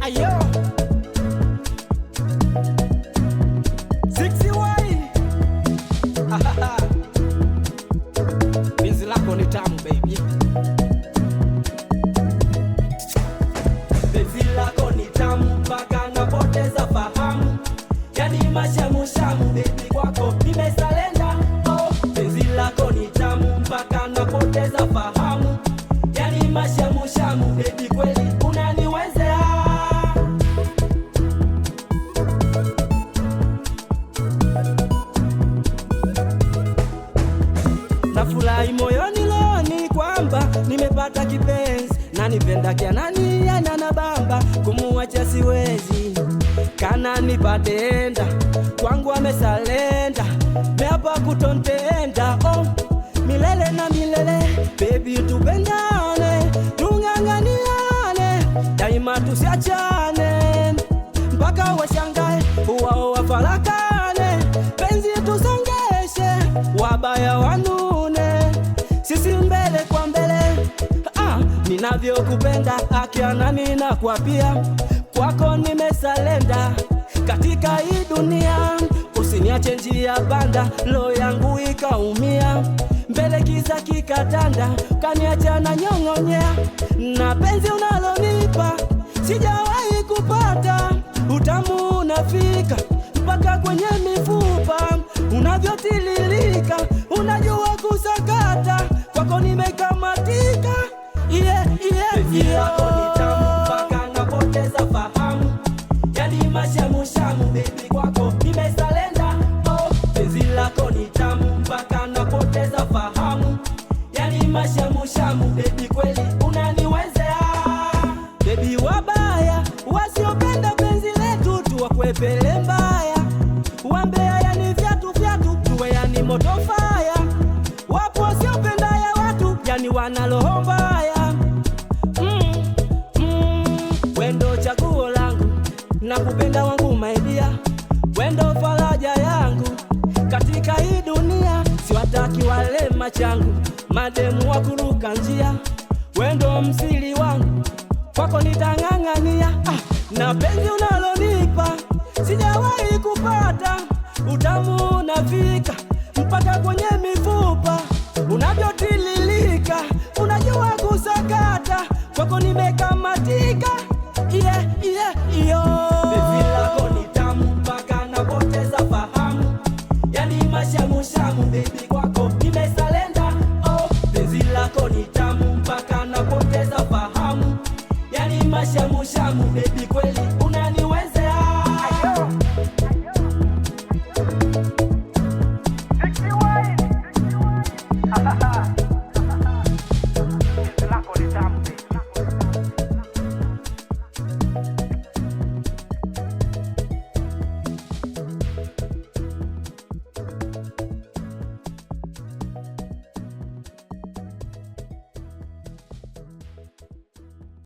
Ayo 6Y penzi lako ni tamu baby, penzi lako ni tamu mpaka napoteza fahamu, yani mashamushamu baby, kwako nimesalenda. Oh, penzi lako ni tamu mpaka napoteza fahamu, yani mashamushamu baby, kweli unaniwezea. Nafurahi moyoni loni kwamba nimepata kipenzi na nipenda kianani yana na bamba, kumuacha siwezi kana nipatenda kwangu amesalenda, meapa kutontenda. Oh, milele na milele baby, tupendane tung'ang'aniane daima tusiachane, mpaka washangae wao wafarakane, penzi tusongeshe wabaya wanune, sisi mbele kwa mbele. Ninavyokupenda akiana ninakwapia, kwako nimesalenda katika hii dunia, usiniache njia banda, roho yangu ikaumia, mbele kiza kikatanda, kaniacha na nyong'onyea, na penzi unalonipa sijawahi kupata, utamu unafika mpaka kwenye mifupa, unavyotililika unajua kusakata, kwako nimekamatika. Penzi lako ni tamu mpaka napoteza fahamu, yani mashamushamu baby, kwako nimesalenda. Oh, penzi lako ni tamu mpaka napoteza fahamu, yani mashamushamu baby, kweli unaniwezea. Baby, wabaya wasiopenda penzi letu tuwakwepele mbaya, wambea yani vyatu vyatu tuwe yani moto faya, wapo wasiopenda ya watu yani wana roho mbaya. Wendo chaguo langu na kupenda wangu maidia, wendo faraja yangu katika hii dunia, siwataki wale machangu mademu wa kuruka njia, wendo msiri wangu kwako nitang'ang'ania. Na penzi unalonipa sijawahi kupata, utamu unafika mpaka kwenye mifupa, unavyotililika unajua kusakata, kwako nimekamatika. Penzi lako ni tamu mpaka napoteza fahamu, yani mashamushamu baby, kwako nimesalenda. Oh, penzi lako ni tamu mpaka napoteza fahamu, yani mashamushamu baby, kweli unaniwezea. Penzi lako ni tamu baby.